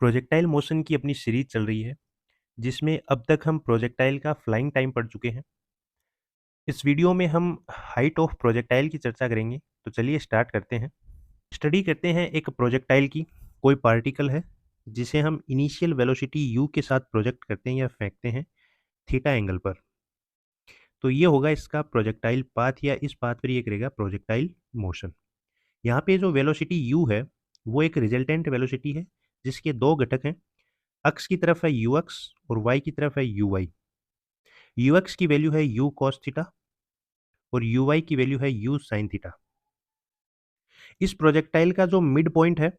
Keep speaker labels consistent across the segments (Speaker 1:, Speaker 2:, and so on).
Speaker 1: Projectile motion की अपनी series चल रही है, जिसमें अब तक हम प्रोजेक्टाइल का फ्लाइंग टाइम पढ़ चुके हैं। इस वीडियो में हम हाइट ऑफ प्रोजेक्टाइल की चर्चा करेंगे, तो चलिए स्टार्ट करते हैं। स्टडी करते हैं एक प्रोजेक्टाइल की। कोई पार्टिकल है जिसे हम इनिशियल वेलोसिटी u के साथ प्रोजेक्ट करते हैं या फेंकते हैं थीटा एंगल पर। तो ये होगा इसका प्रोजेक्टाइल पाथ, या इस पाथ पर ये करेगा प्रोजेक्टाइल मोशन। यहाँ पे जो वेलोसिटी u है वो एक रिजल्टेंट वेलोसिटी है, जिसके दो घटक हैं। एक्स की तरफ है यू एक्स और वाई की तरफ है यू वाई। यू एक्स की वैल्यू है यू कॉस थीटा और यू वाई की वैल्यू है यू साइन थीटा। इस प्रोजेक्टाइल का जो मिड पॉइंट है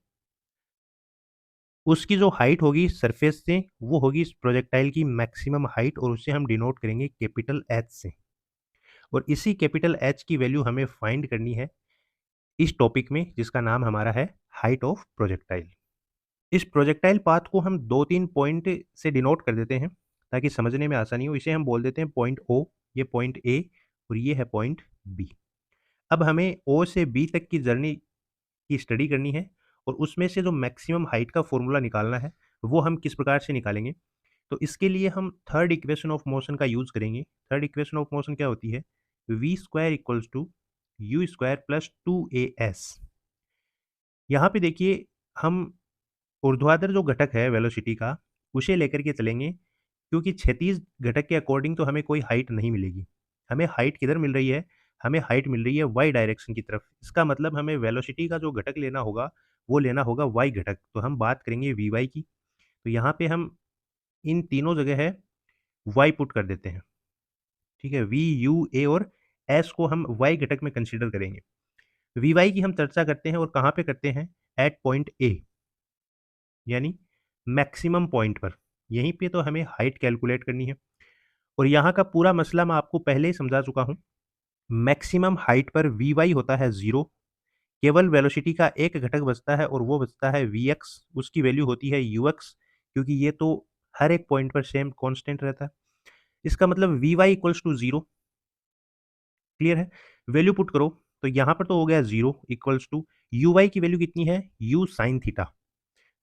Speaker 1: उसकी जो हाइट होगी सरफेस से, वो होगी इस प्रोजेक्टाइल की मैक्सिमम हाइट, और उसे हम डिनोट करेंगे कैपिटल एच से। और इसी कैपिटल एच की वैल्यू हमें फाइंड करनी है इस टॉपिक में, जिसका नाम हमारा है हाइट ऑफ प्रोजेक्टाइल। इस प्रोजेक्टाइल पाथ को हम दो तीन पॉइंट से डिनोट कर देते हैं ताकि समझने में आसानी हो। इसे हम बोल देते हैं पॉइंट ओ, ये पॉइंट ए और ये है पॉइंट बी। अब हमें ओ से बी तक की जर्नी की स्टडी करनी है, और उसमें से जो मैक्सिमम हाइट का फॉर्मूला निकालना है वो हम किस प्रकार से निकालेंगे। तो इसके लिए हम थर्ड इक्वेशन ऑफ मोशन का यूज करेंगे। थर्ड इक्वेशन ऑफ मोशन क्या होती है? V square equals to you square plus 2as। यहाँ पे देखिए, हम ऊर्ध्वाधर जो घटक है वेलोसिटी का, उसे लेकर के चलेंगे, क्योंकि क्षैतिज घटक के अकॉर्डिंग तो हमें कोई हाइट नहीं मिलेगी। हमें हाइट किधर मिल रही है? हमें हाइट मिल रही है वाई डायरेक्शन की तरफ। इसका मतलब हमें वेलोसिटी का जो घटक लेना होगा वो लेना होगा वाई घटक। तो हम बात करेंगे वी वाई की। तो यहाँ पे हम इन तीनों जगह है वाई पुट कर देते हैं। ठीक है, वी यू ए और एस को हम वाई घटक में कंसिडर करेंगे। वी वाई की हम चर्चा करते हैं, और कहाँ पे करते हैं? एट पॉइंट ए, यानी मैक्सिमम पॉइंट पर। यहीं पे तो हमें हाइट कैलकुलेट करनी है, और यहाँ का पूरा मसला मैं आपको पहले ही समझा चुका हूँ। मैक्सिमम हाइट पर वी वाई होता है जीरो। केवल वेलोसिटी का एक घटक बचता है, और वो बचता है वी एक्स। उसकी वैल्यू होती है यू एक्स, क्योंकि ये तो हर एक पॉइंट पर सेम कांस्टेंट रहता है। इसका मतलब v y equals to zero. Clear है? वैल्यू पुट करो तो यहाँ पर तो हो गया zero equals to u y की वैल्यू कितनी है? U sine theta.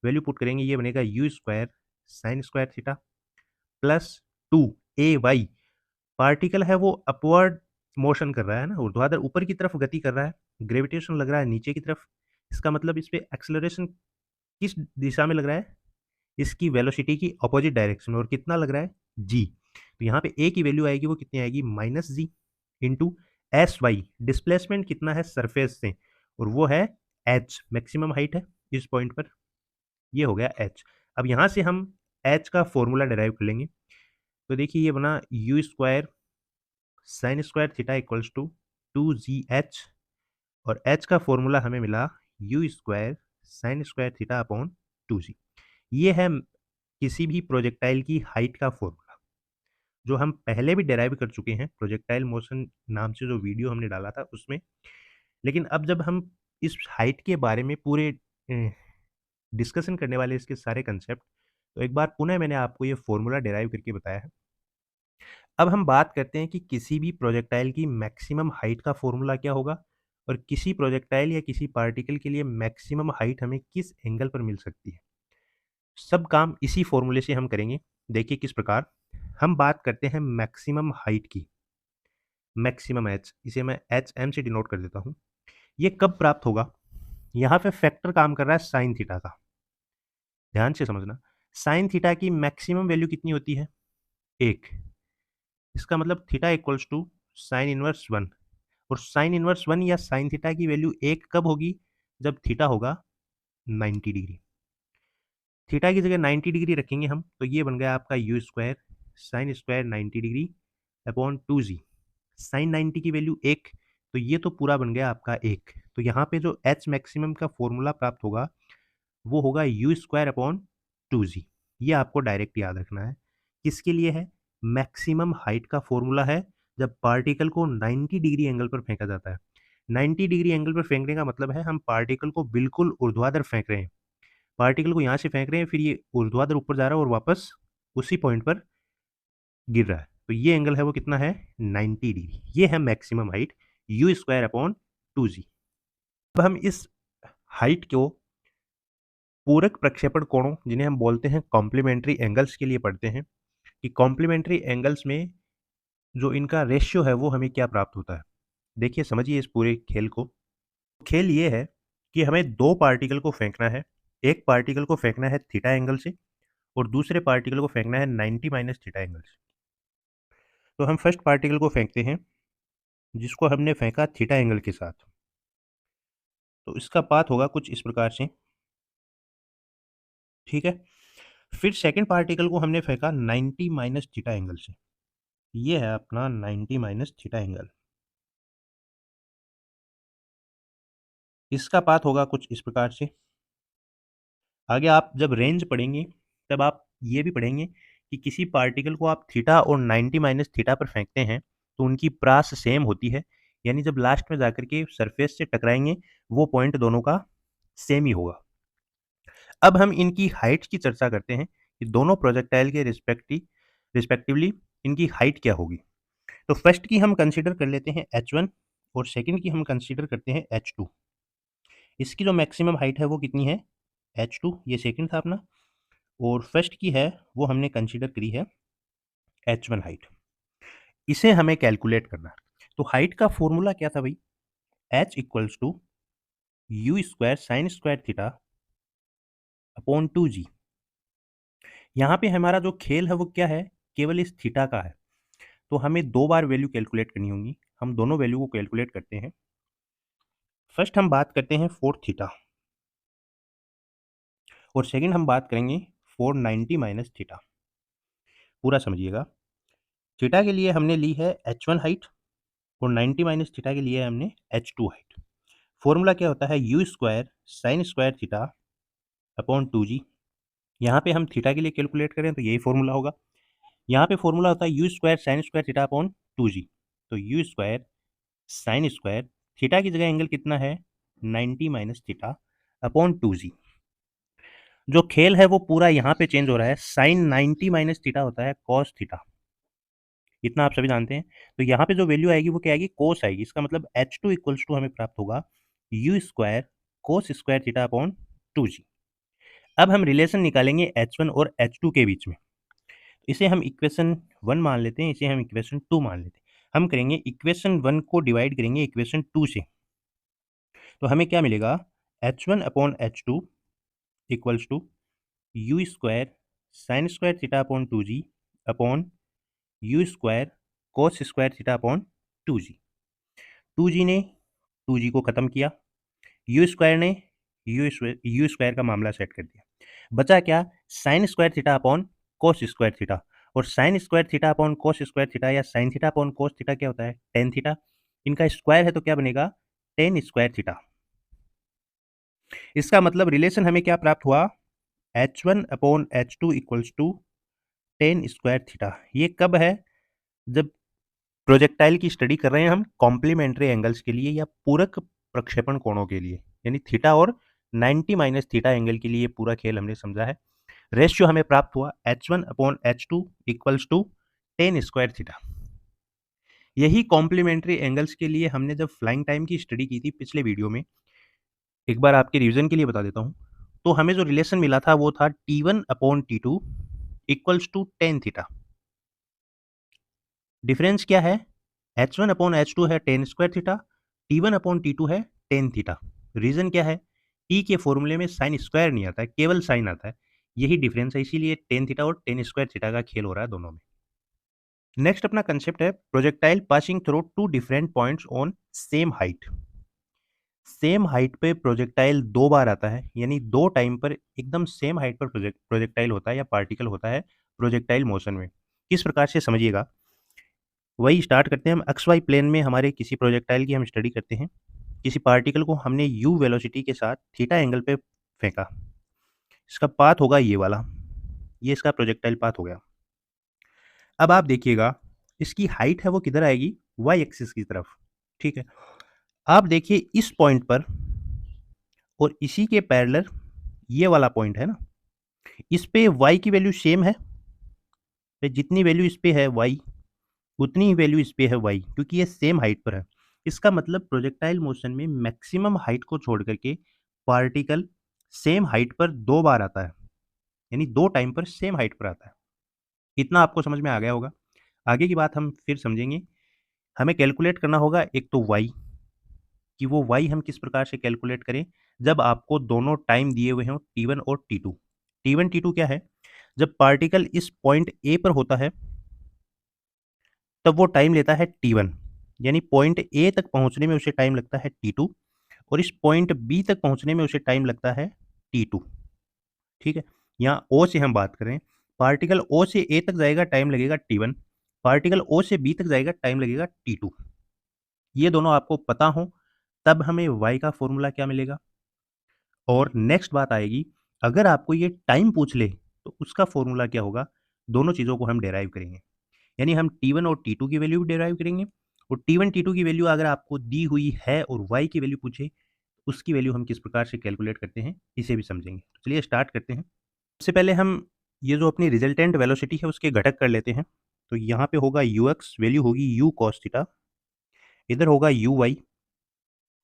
Speaker 1: Value put करेंगे, ये बनेगा u square sine square theta plus 2ay। Particle है वो अपवर्ड मोशन कर रहा है ना, ऊर्ध्वाधर ऊपर की तरफ गति कर रहा है, ग्रेविटेशन लग रहा है नीचे की तरफ। इसका मतलब इस पे एक्सेलरेशन किस दिशा में लग रहा है? इसकी वेलोसिटी की अपोजिट डायरेक्शन में। और कितना लग रहा है? जी। तो यहाँ पे ए की वैल्यू आएगी, वो कितनी आएगी? Minus g into S Y. Displacement कितना है सरफेस से? और वो है एच, मैक्सिमम हाइट है इस पॉइंट पर। ये हो गया एच। अब यहाँ से हम एच का फॉर्मूला डिराइव कर लेंगे। तो देखिए, ये बना u square sine square theta equals to 2gh, और h का फॉर्मूला हमें मिला u square sine square theta upon 2g। ये है किसी भी प्रोजेक्टाइल की हाइट का फॉर्मूला, जो हम पहले भी डेराइव कर चुके हैं प्रोजेक्टाइल मोशन नाम से जो वीडियो हमने डाला था उसमें। लेकिन अब जब हम इस हाइट के बारे में पूरे डिस्कशन करने वाले इसके सारे कंसेप्ट, तो एक बार पुनः मैंने आपको ये फॉर्मूला डेराइव करके बताया है। अब हम बात करते हैं कि किसी भी प्रोजेक्टाइल की मैक्सिमम हाइट का फॉर्मूला क्या होगा, और किसी प्रोजेक्टाइल या किसी पार्टिकल के लिए मैक्सिमम हाइट हमें किस एंगल पर मिल सकती है। सब काम इसी फॉर्मूले से हम करेंगे। देखिए किस प्रकार। हम बात करते हैं मैक्सिमम हाइट की। मैक्सिमम एच, इसे मैं एच एम से डिनोट कर देता हूँ। ये कब प्राप्त होगा? यहाँ पे फैक्टर काम कर रहा है साइन थीटा का। ध्यान से समझना, साइन थीटा की मैक्सिमम वैल्यू कितनी होती है? एक। इसका मतलब theta equals to sine inverse one. और साइन इनवर्स वन या साइन थीटा की वैल्यू एक कब होगी? जब थीटा होगा 90 डिग्री। थीटा की जगह 90 डिग्री रखेंगे हम, तो ये बन गया आपका u square sine square 90 degree upon 2g। Sine 90 की वैल्यू एक, तो ये तो पूरा बन गया आपका एक। तो यहाँ पे जो एच मैक्सिमम का फॉर्मूला प्राप्त होगा वो होगा यू स्क्वायर अपॉन 2g। ये आपको डायरेक्ट याद रखना है। किसके लिए है? मैक्सिमम हाइट का फॉर्मूला है जब पार्टिकल को 90 डिग्री एंगल पर फेंका जाता है। 90 डिग्री एंगल पर फेंकने का मतलब है हम पार्टिकल को बिल्कुल ऊर्ध्वाधर फेंक रहे हैं। पार्टिकल को यहाँ से फेंक रहे हैं, फिर ये ऊर्ध्वाधर ऊपर जा रहा है और वापस उसी पॉइंट पर गिर रहा है। तो ये एंगल है वो कितना है? 90 डिग्री। ये है maximum height you square upon 2g। अब हम इस हाइट को पूरक प्रक्षेपण कोणों जिन्हें हम बोलते हैं कॉम्प्लीमेंट्री एंगल्स के लिए पढ़ते हैं कि कॉम्प्लीमेंट्री एंगल्स में जो इनका रेशियो है वो हमें क्या प्राप्त होता है। देखिए समझिए इस पूरे खेल को। खेल ये है कि हमें दो पार्टिकल को फेंकना है। एक पार्टिकल को फेंकना है थीटा एंगल से और दूसरे पार्टिकल को फेंकना है 90 माइनस थीटा एंगल से। तो हम फर्स्ट पार्टिकल को फेंकते हैं जिसको हमने फेंका थीटा एंगल के साथ। तो इसका पाथ होगा कुछ इस प्रकार से, ठीक है। फिर सेकंड पार्टिकल को हमने फेंका 90 माइनस थीटा एंगल से। ये है अपना 90 माइनस थीटा एंगल। इसका पाथ होगा कुछ इस प्रकार से। आगे आप जब रेंज पढ़ेंगे तब आप ये भी पढ़ेंगे कि किसी पार्टिकल को आप थीटा और 90 माइनस थीटा पर फेंकते हैं तो उनकी प्रास सेम होती है, यानी जब लास्ट में जाकर के सरफेस से टकराएंगे वो पॉइंट दोनों का सेम ही होगा। अब हम इनकी हाइट की चर्चा करते हैं कि दोनों प्रोजेक्टाइल के रिस्पेक्टिवली इनकी हाइट क्या होगी। तो फर्स्ट की हम कंसीडर कर लेते हैं h1 और सेकंड की हम कंसीडर करते हैं h2। इसकी जो मैक्सिमम हाइट है वो कितनी है, h2, ये सेकंड था अपना, और फर्स्ट की है वो हमने कंसीडर करी है h1 हाइट। इसे हमें कैलकुलेट करना है। तो हाइट का फॉर्मूला क्या था भाई, h equals to you square sine square theta upon 2g। यहाँ पे हमारा जो खेल है वो क्या है, केवल इस थीटा का है। तो हमें दो बार वैल्यू कैलकुलेट करनी होगी। हम दोनों वैल्यू को कैलकुलेट करते हैं। फर्स्ट हम बात करते हैं फोर थीटा और सेकंड हम बात करेंगे 490 माइनस थीटा। पूरा समझिएगा। थीटा के लिए हमने ली है h1 हाइट और 90 माइनस थीटा के लिए हमने h2 हाइट। फॉर्मूला क्या होता है, you square sine square theta upon 2g। यहाँ पे हम थीटा के लिए कैलकुलेट करें तो यही फॉर्मूला होगा। यहाँ पे फॉर्मूला होता है you square sine square theta upon 2g। तो you square sine square theta की जगह एंगल कितना है 90 माइनस थीटा अपॉन 2g। जो खेल है वो पूरा यहाँ पे चेंज हो रहा है। साइन 90 माइनस थीटा होता है कॉस थीटा, इतना आप सभी जानते हैं। तो यहाँ पे जो वैल्यू आएगी वो क्या आएगी, कोस आएगी। इसका मतलब h2 इक्वल्स टू हमें प्राप्त होगा you square cos square theta upon 2g। अब हम रिलेशन निकालेंगे h1 और h2 के बीच में। इसे हम इक्वेशन 1 मान लेते हैं, इसे हम इक्वेशन 2 मान लेते हैं। हम करेंगे इक्वेशन 1 को डिवाइड करेंगे इक्वेशन 2 से। तो हमें क्या मिलेगा, h1 upon h2 equals to you square sine square theta upon 2g upon U square cos square theta upon 2g। 2g ने 2g को ख़त्म किया, यू स्क्वायर ने यू स्क्वायर का मामला सेट कर दिया। बचा क्या, sine square theta upon cos square theta. और sine square theta upon cos square theta या sine theta upon cos theta क्या होता है, टेन थीटा। इनका स्क्वायर है तो क्या बनेगा, टेन स्क्वायर थीटा। इसका मतलब रिलेशन हमें क्या प्राप्त हुआ, h1 upon h2 equals to tan square theta. ये कब है, जब प्रोजेक्टाइल की स्टडी कर रहे हैं हम कॉम्प्लीमेंट्री एंगल्स के लिए या पूरक प्रक्षेपण कोणों के लिए, यानी थीटा और 90 माइनस थीटा एंगल के लिए पूरा खेल हमने समझा है। रेशियो हमें प्राप्त हुआ h1 upon h2 equals to tan square theta. यही कॉम्प्लीमेंट्री एंगल्स के लिए हमने जब फ्लाइंग टाइम की स्टडी की थी पिछले वीडियो में, एक बार आपके रिवीजन के लिए बता देता हूँ। तो हमें जो रिलेशन मिला था वो था T1 upon T2 equals to tan theta. Difference क्या है, h1 अपॉन h2 है ten square theta, T1 upon T2 है टेन थीटा। रीजन क्या है, T के फॉर्मूले में साइन स्क्वायर नहीं आता है, केवल साइन आता है। यही डिफरेंस है, इसीलिए टेन थीटा और टेन स्क्वायर थीटा का खेल हो रहा है दोनों में। नेक्स्ट अपना कंसेप्ट है projectile passing through two different points on same height. Same height पे प्रोजेक्टाइल दो बार आता है, यानी दो टाइम पर एकदम सेम हाइट पर प्रोजेक्टाइल होता है या पार्टिकल होता है प्रोजेक्टाइल मोशन में। किस प्रकार से समझिएगा, वही स्टार्ट करते हैं हम। एक्स वाई प्लेन में हमारे किसी प्रोजेक्टाइल की हम स्टडी करते हैं। किसी पार्टिकल को हमने यू वेलोसिटी के साथ थीटा एंगल पे फेंका। इसका पाथ होगा ये वाला, ये इसका प्रोजेक्टाइल पाथ हो गया। अब आप देखिएगा इसकी हाइट है वो किधर आएगी, वाई एक्सिस की तरफ, ठीक है। आप देखिए इस पॉइंट पर और इसी के पैरेलल ये वाला पॉइंट है ना, इस पे y की वैल्यू सेम है। तो जितनी वैल्यू इस पे है y उतनी ही वैल्यू इस पे है y, क्योंकि ये सेम हाइट पर है। इसका मतलब प्रोजेक्टाइल मोशन में मैक्सिमम हाइट को छोड़ करके पार्टिकल सेम हाइट पर 2 बार आता है, यानी 2 टाइम पर सेम हाइट पर आता है। इतना आपको समझ में आ गया होगा। आगे की बात हम फिर समझेंगे। हमें कैलकुलेट करना होगा एक तो y, कि वो y हम किस प्रकार से कैलकुलेट करें जब आपको दोनों टाइम दिए हुए हों t1 और t2। t1 t2 क्या है? जब पार्टिकल इस पॉइंट A पर होता है तब वो टाइम लेता है t1, यानी पॉइंट A तक पहुंचने में उसे टाइम लगता है t2 और इस पॉइंट B तक पहुंचने में उसे टाइम लगता है t2। ठीक है, यहाँ O से हम बात करें, पार्टिकल O से A तक जाएगा टाइम लगेगा t1, पार्टिकल O से B तक जाएगा टाइम लगेगा t2। ये दोनों आपको पता हो तब हमें y का फॉर्मूला क्या मिलेगा। और नेक्स्ट बात आएगी, अगर आपको ये टाइम पूछ ले तो उसका फॉर्मूला क्या होगा। दोनों चीज़ों को हम डेराइव करेंगे, यानी हम t1 और t2 की वैल्यू भी डेराइव करेंगे और t1 t2 की वैल्यू अगर आपको दी हुई है और y की वैल्यू पूछे उसकी वैल्यू हम किस प्रकार से कैलकुलेट करते हैं इसे भी समझेंगे। तो चलिए स्टार्ट करते हैं। सबसे पहले हम ये जो अपनी रिजल्टेंट वेलोसिटी है उसके घटक कर लेते हैं। तो यहाँ पे होगा ux, वैल्यू होगी u cos थीटा, इधर होगा uy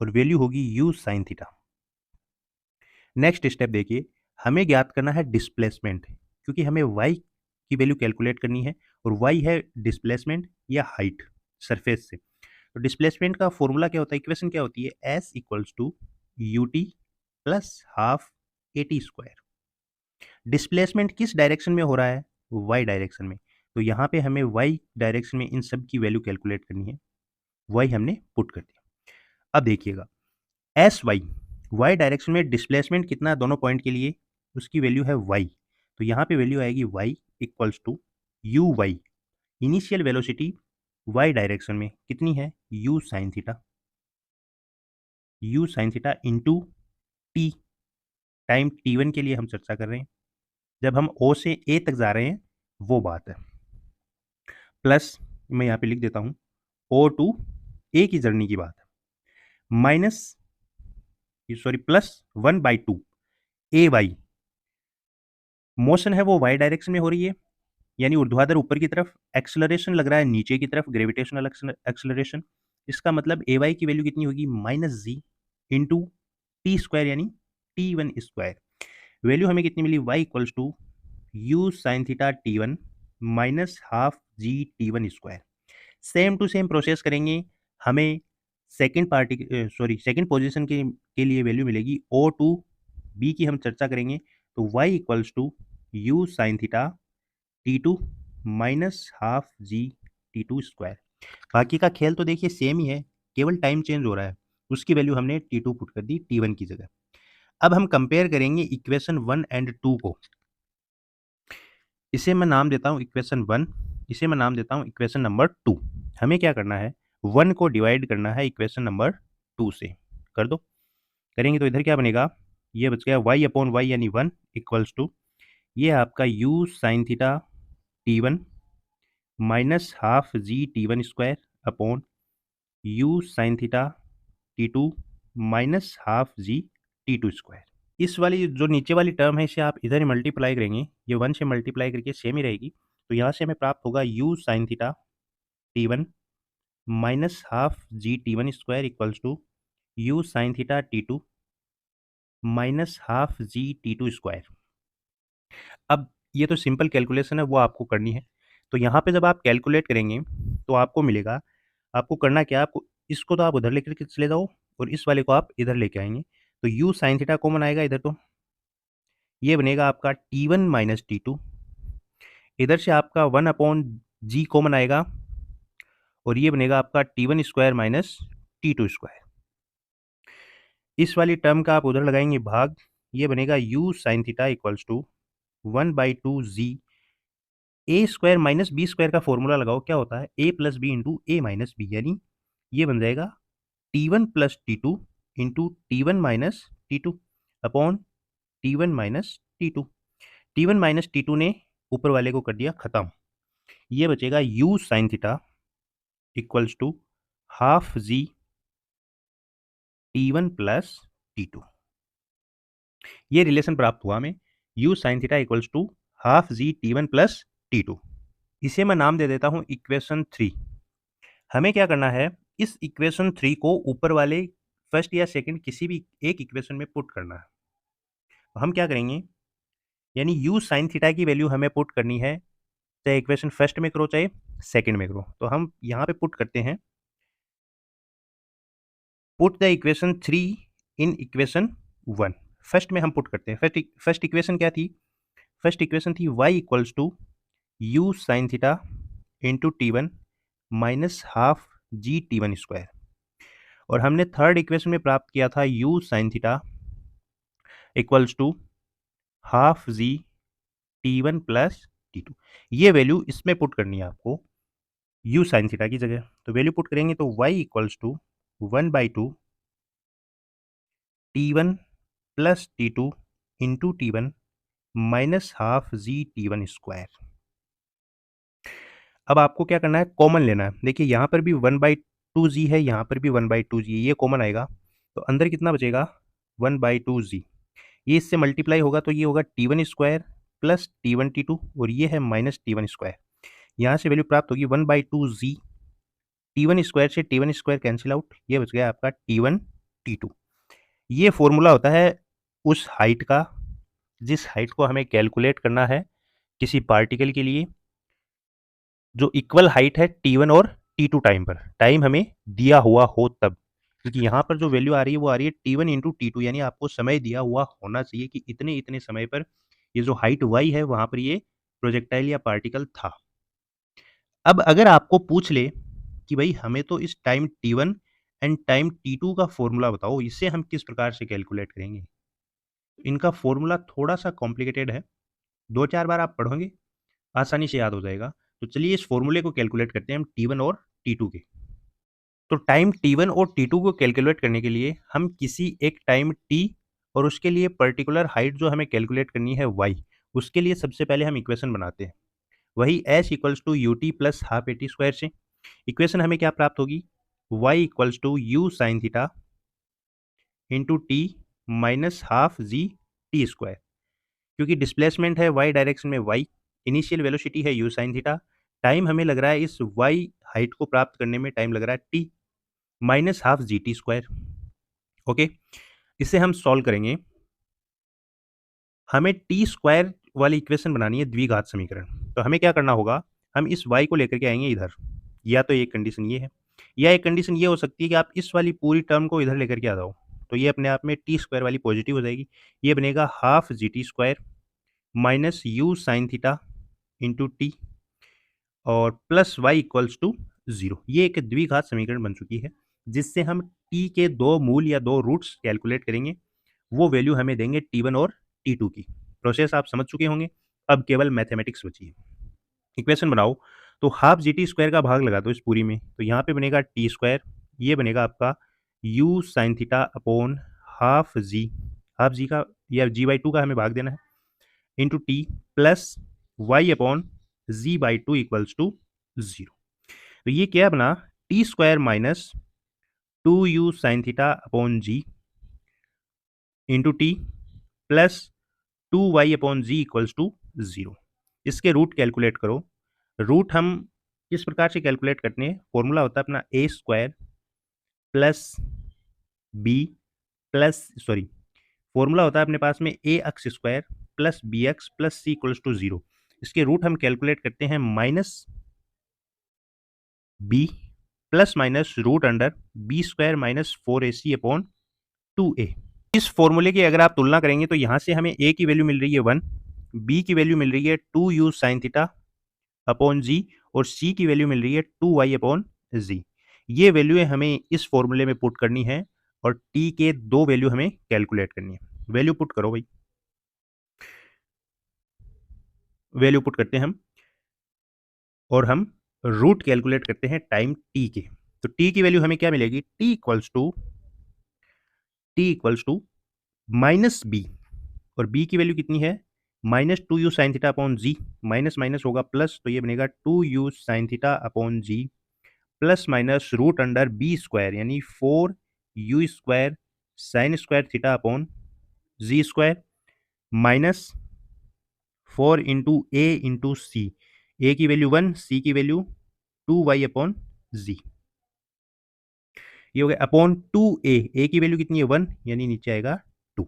Speaker 1: और वैल्यू होगी u sin theta. Next step देखिए, हमें ज्ञात करना है डिस्प्लेसमेंट, क्योंकि हमें y की वैल्यू कैलकुलेट करनी है और y है डिस्प्लेसमेंट या हाइट सरफेस से। तो डिस्प्लेसमेंट का फॉर्मूला क्या होता है, इक्वेशन क्या होती है, s equals to u t plus half a t square. Displacement किस डायरेक्शन में हो रहा है, y डायरेक्शन में। तो यहाँ पे हमें y डायरेक्शन में इन सब की वैल्यू कैलकुलेट करनी है, y हमने पुट कर दिया। अब देखिएगा एस वाई डायरेक्शन में डिस्प्लेसमेंट कितना है दोनों पॉइंट के लिए, उसकी वैल्यू है y। तो यहाँ पे वैल्यू आएगी y equals to u y, initial velocity y direction में कितनी है, u sine theta into t, time t1 के लिए हम चर्चा कर रहे हैं, जब हम O से A तक जा रहे हैं वो बात है, प्लस मैं यहाँ पे लिख देता हूँ O टू A की जर्नी की बात है, माइनस सॉरी प्लस 1/2 ए वाई, मोशन है वो y डायरेक्शन में हो रही है, यानी ऊर्ध्वाधर ऊपर की तरफ, एक्सेलरेशन लग रहा है नीचे की तरफ, ग्रेविटेशनल एक्सेलरेशन। इसका मतलब ए वाई की वैल्यू कितनी होगी, minus g into t square, यानी t1 स्क्वायर। वैल्यू हमें कितनी मिली, y equals to u sine theta t1 minus half ji t1 square. Same to same process करेंगे, हमें सेकेंड पोजीशन के लिए वैल्यू मिलेगी ओ टू बी की हम चर्चा करेंगे। तो y equals to u sine theta t2 minus half ji t2 square. बाकी का खेल तो देखिए सेम ही है, केवल टाइम चेंज हो रहा है, उसकी वैल्यू हमने t2 पुट कर दी t1 की जगह। अब हम कंपेयर करेंगे इक्वेशन 1 एंड 2 को। इसे मैं नाम देता हूँ इक्वेशन 1, इसे मैं नाम देता हूँ इक्वेशन नंबर 2। हमें क्या करना है, 1 को डिवाइड करना है इक्वेशन नंबर 2 से। कर दो, करेंगे तो इधर क्या बनेगा, ये बच गया y अपॉन वाई यानी 1 इक्वल्स टू ये आपका u sine theta t1 minus half जी t1 square upon u sine theta t2 minus half जी t2 स्क्वायर। इस वाली जो नीचे वाली टर्म है इसे आप इधर ही मल्टीप्लाई करेंगे, ये 1 से मल्टीप्लाई करके सेम ही रहेगी। तो यहाँ से हमें प्राप्त होगा u sine theta t1 minus half ji t1 square equals to u sine theta t2 minus half ji t2 square. अब ये तो सिंपल कैलकुलेशन है, वो आपको करनी है। तो यहाँ पे जब आप कैलकुलेट करेंगे तो आपको मिलेगा, आपको करना क्या है, आपको इसको तो आप उधर लेकर के चले जाओ और इस वाले को आप इधर लेके आएंगे। तो u साइन थीटा कॉमन आएगा इधर, तो ये बनेगा आपका t1 माइनस t2, इधर से आपका 1 अपॉन जी कॉमन आएगा और ये बनेगा आपका t1 square minus t2 square. इस वाली टर्म का आप उधर लगाएंगे भाग, ये बनेगा u sine theta equals to 1/2 g a square minus b square का फॉर्मूला लगाओ, क्या होता है a plus b into a minus b, यानी ये बन जाएगा t1 plus t2 into t1 minus t2 upon t1 minus t2। t1 minus t2 ने ऊपर वाले को कर दिया खत्म, ये बचेगा u sine theta equals to half ji t1 plus t2। ये रिलेशन प्राप्त हुआ हमें, u sine theta equals to half ji t1 plus t2। इसे मैं नाम दे देता हूं इक्वेशन 3। हमें क्या करना है, इस इक्वेशन 3 को ऊपर वाले फर्स्ट या सेकंड किसी भी एक इक्वेशन में पुट करना है। तो हम क्या करेंगे, यानी यू साइन थीटा की वैल्यू हमें पुट करनी है, चाहे इक्वेशन फर्स्ट में करो चाहे सेकंड में करो। तो हम यहाँ पे पुट करते हैं, put the equation 3 in equation 1। First में हम पुट करते हैं, फर्स्ट इक्वेशन क्या थी, फर्स्ट इक्वेशन थी y equals to u sine theta into t one minus half g t one square, और हमने थर्ड इक्वेशन में प्राप्त किया था u sine theta equals to half g t one plus t two. ये value इसमें put करनी है आपको u साइन थीटा की जगह। तो वैल्यू पुट करेंगे तो y equals to 1/2 t one plus t two into t one minus half g t one square. अब आपको क्या करना है, कॉमन लेना है। देखिए यहाँ पर भी 1/2 है, यहाँ पर भी 1/2 है, ये कॉमन आएगा तो अंदर कितना बचेगा 1/2, ये इससे मल्टीप्लाई होगा तो ये होगा t one square plus t one t two, और ये है माइनस टी वन स्क्वायर। यहाँ से वैल्यू प्राप्त होगी 1/2, टी वन स्क्वायर से T one square cancel out, ये बच गया आपका टी वन टी टू। ये फॉर्मूला होता है उस हाइट का जिस हाइट को हमें कैलकुलेट करना है किसी पार्टिकल के लिए, जो इक्वल हाइट है टी वन और टी टू टाइम पर, टाइम हमें दिया हुआ हो तब। क्योंकि यहाँ पर जो वैल्यू आ रही है वो आ रही है t one into t two, यानी आपको समय दिया हुआ होना चाहिए कि इतने इतने समय पर ये जो हाइट वाई है वहां पर ये प्रोजेक्टाइल या पार्टिकल था। अब अगर आपको पूछ ले कि भाई हमें तो इस time t one and time t two का फॉर्मूला बताओ, इससे हम किस प्रकार से कैलकुलेट करेंगे, इनका फॉर्मूला थोड़ा सा कॉम्प्लिकेटेड है, 2-4 बार आप पढ़ोगे आसानी से याद हो जाएगा। तो चलिए इस फॉर्मूले को कैलकुलेट करते हैं हम टी वन और टी टू के। तो टाइम टी वन और टी टू को कैलकुलेट करने के लिए हम किसी एक टाइम टी और उसके लिए पर्टिकुलर हाइट जो हमें कैलकुलेट करनी है वाई, उसके लिए सबसे पहले हम इक्वेशन बनाते हैं, वही h equals to u t plus half a t square से। इक्वेशन हमें क्या प्राप्त होगी, y equals to u sine theta into t minus half g t square. क्योंकि डिस्प्लेसमेंट है वाई डायरेक्शन में वाई, इनिशियल वेलोसिटी है यू साइन थीटा, टाइम हमें लग रहा है इस वाई हाइट को प्राप्त करने में टाइम लग रहा है T minus half g t square. Okay, इसे हम सॉल्व करेंगे, हमें टी स्क्वायर वाली इक्वेशन बनानी है, द्विघात समीकरण। तो हमें क्या करना होगा, हम इस y को लेकर के आएंगे इधर, या तो एक कंडीशन ये है, या एक कंडीशन ये हो सकती है कि आप इस वाली पूरी टर्म को इधर लेकर के आ जाओ, तो ये अपने आप में टी स्क्वायर वाली पॉजिटिव हो जाएगी, ये बनेगा half g t square minus you sine theta into T और प्लस वाई इक्वल्स टू 0। ये एक द्विघात समीकरण बन चुकी है जिससे हम टी के दो मूल या दो रूट्स कैलकुलेट करेंगे, वो वैल्यू हमें देंगे टी वन और टी टू की। प्रोसेस आप समझ चुके होंगे, अब केवल मैथमेटिक्स बची है। इक्वेशन बनाओ, तो हाफ जी टी स्क्वायर का भाग लगा दो इस पूरी में, तो यहाँ पे बनेगा टी स्क्वायर, ये बनेगा आपका U sine theta upon half G का या जी बाई टू का हमें भाग देना है into t plus y upon g by two equals to 0। तो ये क्या बना, t square minus 2u sine theta upon g into t plus 2y upon g equals to 0। इसके रूट कैलकुलेट करो, रूट हम किस प्रकार से कैलकुलेट करते हैं, फॉर्मूला होता है अपना A square plus B plus formula होता है अपने पास में A X square plus B X plus C equals to 0। इसके रूट हम कैलकुलेट करते हैं minus B plus minus root under B square minus 4ac upon 2a। इस फॉर्मूले की अगर आप तुलना करेंगे तो यहाँ से हमें a की वैल्यू मिल रही है 1, b की वैल्यू मिल रही है 2u sine theta upon g, और c की वैल्यू मिल रही है 2y अपॉन जी। ये वैल्यू हमें इस फॉर्मूले में पुट करनी है और t के दो वैल्यू हमें कैलकुलेट करनी है। वैल्यू पुट करो भाई, वैल्यू पुट करते हैं हम और हम रूट कैलकुलेट करते हैं टाइम t के। तो t की वैल्यू हमें क्या मिलेगी, t equals to minus B, और b की वैल्यू कितनी है minus 2u sine theta upon G, minus minus होगा प्लस, तो ये बनेगा 2u साइन थीटा अपॉन जी plus minus root under B square यानी 4u square sine square theta upon G square minus 4 into C, A की value 1, सी की value 2y upon जी, ये हो गया अपॉन 2a, ए की वैल्यू कितनी है 1 यानी नीचे आएगा 2।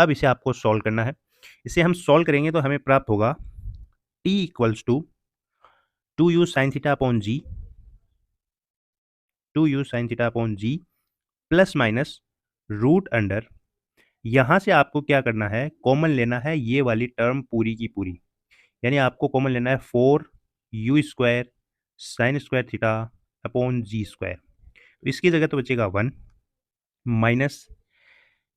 Speaker 1: अब इसे आपको सॉल्व करना है। इसे हम सॉल्व करेंगे तो हमें प्राप्त होगा t equals to 2u sine theta upon g, 2u sine theta upon ji plus minus root under, यहाँ से आपको क्या करना है, कॉमन लेना है ये वाली टर्म पूरी की पूरी, यानी आपको कॉमन लेना है 4u² sine square theta upon G square. तो इसकी जगह तो बचेगा 1 माइनस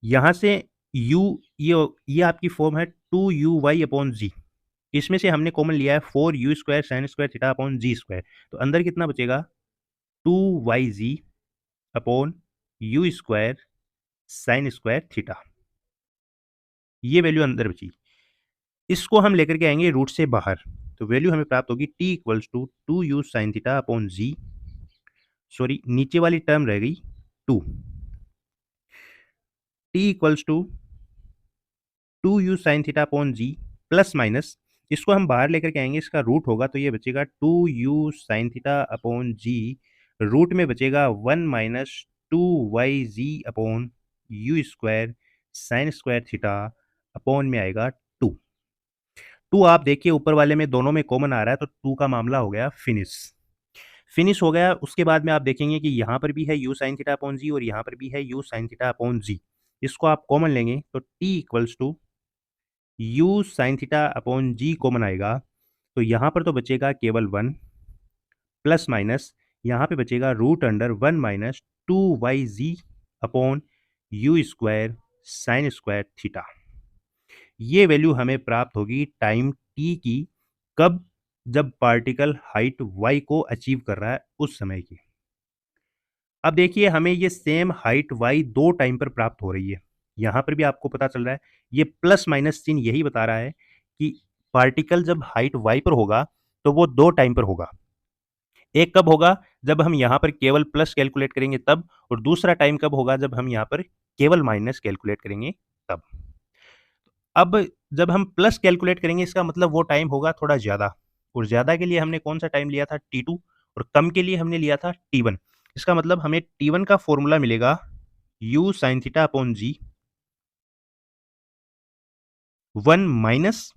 Speaker 1: यहाँ से u, ये आपकी फॉर्म है 2u अपॉन जी, इसमें से हमने कॉमन लिया है 4u² sine square theta upon G square, तो अंदर कितना बचेगा 2yg upon u² sine square theta, ये वैल्यू अंदर बची। इसको हम लेकर के आएंगे रूट से बाहर, तो वैल्यू हमें प्राप्त होगी t equals to 2u sine theta upon g, sorry नीचे वाली टर्म रह गई 2, t equals to 2u sine theta upon ji plus minus, इसको हम बाहर लेकर के आएंगे, इसका रूट होगा तो ये बचेगा 2u साइन थीटा अपॉन जी, रूट में बचेगा 1 minus 2yg upon u² sine square theta, upon में आएगा 2। आप देखिए ऊपर वाले में दोनों में कॉमन आ रहा है, तो 2 का मामला हो गया फिनिश हो गया। उसके बाद में आप देखेंगे कि यहाँ पर भी है u sine theta upon g और यहाँ पर भी है u sine theta upon g, इसको आप कॉमन लेंगे तो t equals to u sine theta upon g common आएगा, तो यहाँ पर तो बचेगा केवल 1 प्लस माइनस यहाँ पे बचेगा root under 1 minus 2yg upon u² sine square theta. ये वैल्यू हमें प्राप्त होगी टाइम t की, कब, जब पार्टिकल हाइट y को अचीव कर रहा है उस समय की। अब देखिए हमें ये सेम हाइट y दो टाइम पर प्राप्त हो रही है, यहाँ पर भी आपको पता चल रहा है, ये प्लस माइनस चिन्ह यही बता रहा है कि पार्टिकल जब हाइट y पर होगा तो वो दो टाइम पर होगा। एक कब होगा, जब हम यहाँ पर केवल प्लस कैलकुलेट करेंगे तब, और दूसरा टाइम कब होगा, जब हम यहाँ पर केवल माइनस कैलकुलेट करेंगे तब। अब जब हम प्लस कैलकुलेट करेंगे इसका मतलब वो टाइम होगा थोड़ा ज़्यादा, और ज़्यादा के लिए हमने कौन सा टाइम लिया था t2, और कम के लिए हमने लिया था t1। इसका मतलब हमें t1 का फॉर्मूला मिलेगा u sine theta upon g 1 minus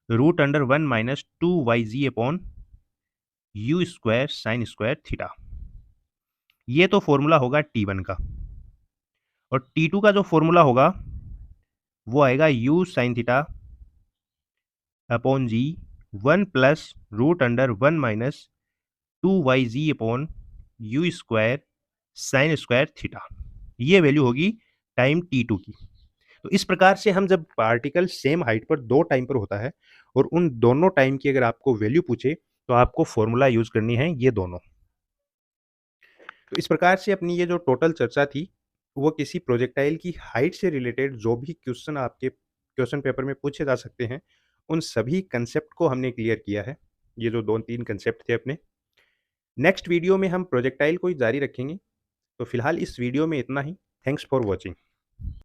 Speaker 1: root under 1 minus 2yg upon u² sine square theta, ये तो फॉर्मूला होगा t1 का। और t2 का जो फॉर्मूला होगा वो आएगा u sine theta upon g 1 plus root under 1 minus 2yg upon u² sine square theta, ये वैल्यू होगी टाइम t2 की। तो इस प्रकार से हम जब पार्टिकल सेम हाइट पर दो टाइम पर होता है और उन दोनों टाइम की अगर आपको वैल्यू पूछे तो आपको फॉर्मूला यूज करनी है ये दोनों। तो इस प्रकार से अपनी ये जो टोटल चर्चा थी वो किसी प्रोजेक्टाइल की हाइट से रिलेटेड जो भी क्वेश्चन आपके क्वेश्चन पेपर में पूछे जा सकते हैं उन सभी कंसेप्ट को हमने क्लियर किया है। ये जो 2-3 कंसेप्ट थे अपने, नेक्स्ट वीडियो में हम प्रोजेक्टाइल को ही जारी रखेंगे। तो फिलहाल इस वीडियो में इतना ही। Thanks for watching.